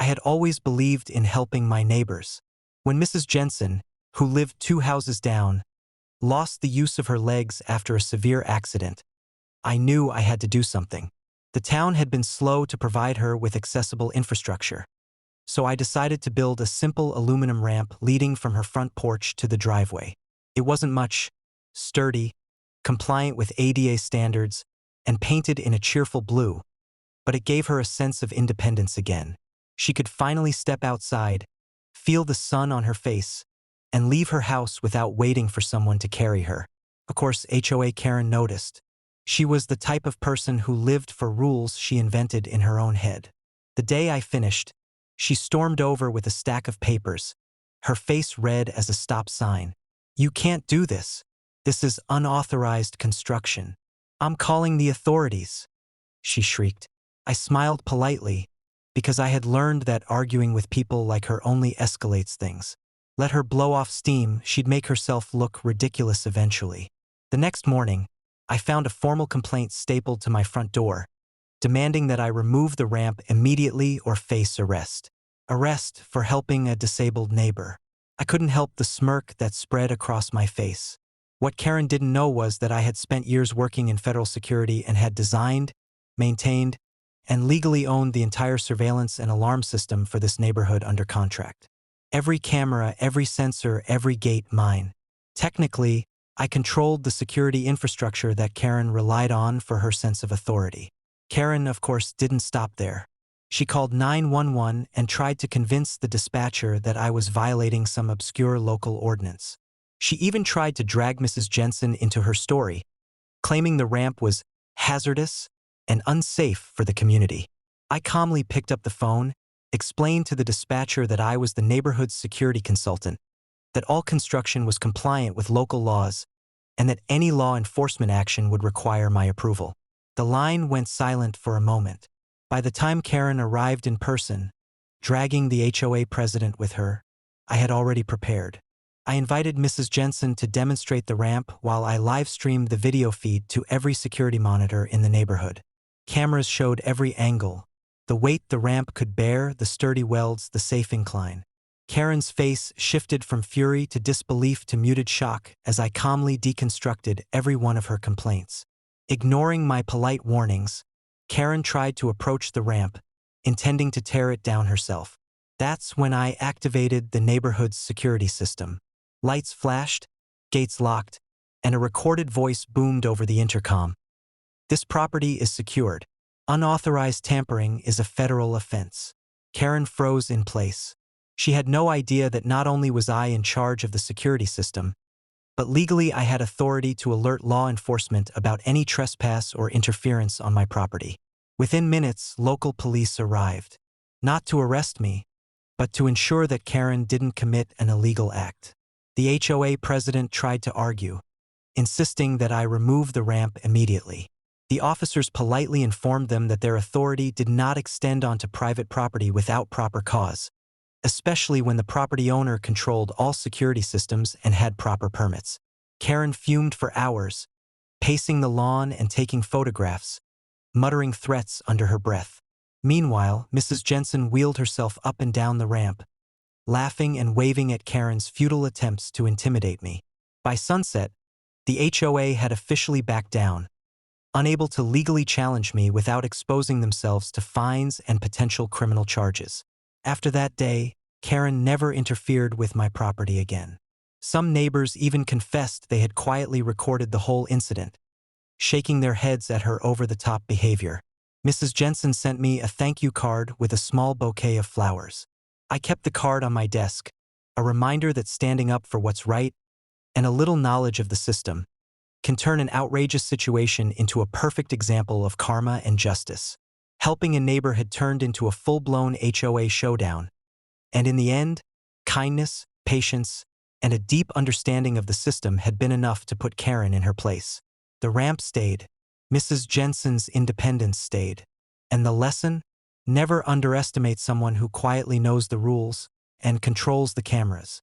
had always believed in helping my neighbors. When Mrs. Jensen, who lived 2 houses down, lost the use of her legs after a severe accident, I knew I had to do something. The town had been slow to provide her with accessible infrastructure, so I decided to build a simple aluminum ramp leading from her front porch to the driveway. It wasn't much, sturdy, compliant with ADA standards, and painted in a cheerful blue, but it gave her a sense of independence again. She could finally step outside, feel the sun on her face, and leave her house without waiting for someone to carry her. Of course, HOA Karen noticed. She was the type of person who lived for rules she invented in her own head. The day I finished, she stormed over with a stack of papers, her face red as a stop sign. "You can't do this. This is unauthorized construction. I'm calling the authorities," she shrieked. I smiled politely, because I had learned that arguing with people like her only escalates things. Let her blow off steam, she'd make herself look ridiculous eventually. The next morning, I found a formal complaint stapled to my front door, demanding that I remove the ramp immediately or face arrest. Arrest for helping a disabled neighbor. I couldn't help the smirk that spread across my face. What Karen didn't know was that I had spent years working in federal security and had designed, maintained, and legally owned the entire surveillance and alarm system for this neighborhood under contract. Every camera, every sensor, every gate mine. Technically, I controlled the security infrastructure that Karen relied on for her sense of authority. Karen, of course, didn't stop there. She called 911 and tried to convince the dispatcher that I was violating some obscure local ordinance. She even tried to drag Mrs. Jensen into her story, claiming the ramp was hazardous and unsafe for the community. I calmly picked up the phone, explained to the dispatcher that I was the neighborhood's security consultant, that all construction was compliant with local laws, and that any law enforcement action would require my approval. The line went silent for a moment. By the time Karen arrived in person, dragging the HOA president with her, I had already prepared. I invited Mrs. Jensen to demonstrate the ramp while I live-streamed the video feed to every security monitor in the neighborhood. Cameras showed every angle, the weight the ramp could bear, the sturdy welds, the safe incline. Karen's face shifted from fury to disbelief to muted shock as I calmly deconstructed every one of her complaints. Ignoring my polite warnings, Karen tried to approach the ramp, intending to tear it down herself. That's when I activated the neighborhood's security system. Lights flashed, gates locked, and a recorded voice boomed over the intercom. "This property is secured. Unauthorized tampering is a federal offense." Karen froze in place. She had no idea that not only was I in charge of the security system, but legally I had authority to alert law enforcement about any trespass or interference on my property. Within minutes, local police arrived, not to arrest me, but to ensure that Karen didn't commit an illegal act. The HOA president tried to argue, insisting that I remove the ramp immediately. The officers politely informed them that their authority did not extend onto private property without proper cause, especially when the property owner controlled all security systems and had proper permits. Karen fumed for hours, pacing the lawn and taking photographs, muttering threats under her breath. Meanwhile, Mrs. Jensen wheeled herself up and down the ramp, laughing and waving at Karen's futile attempts to intimidate me. By sunset, the HOA had officially backed down, unable to legally challenge me without exposing themselves to fines and potential criminal charges. After that day, Karen never interfered with my property again. Some neighbors even confessed they had quietly recorded the whole incident, shaking their heads at her over-the-top behavior. Mrs. Jensen sent me a thank you card with a small bouquet of flowers. I kept the card on my desk, a reminder that standing up for what's right and a little knowledge of the system can turn an outrageous situation into a perfect example of karma and justice. Helping a neighbor had turned into a full-blown HOA showdown, and in the end, kindness, patience, and a deep understanding of the system had been enough to put Karen in her place. The ramp stayed, Mrs. Jensen's independence stayed, and the lesson? Never underestimate someone who quietly knows the rules and controls the cameras.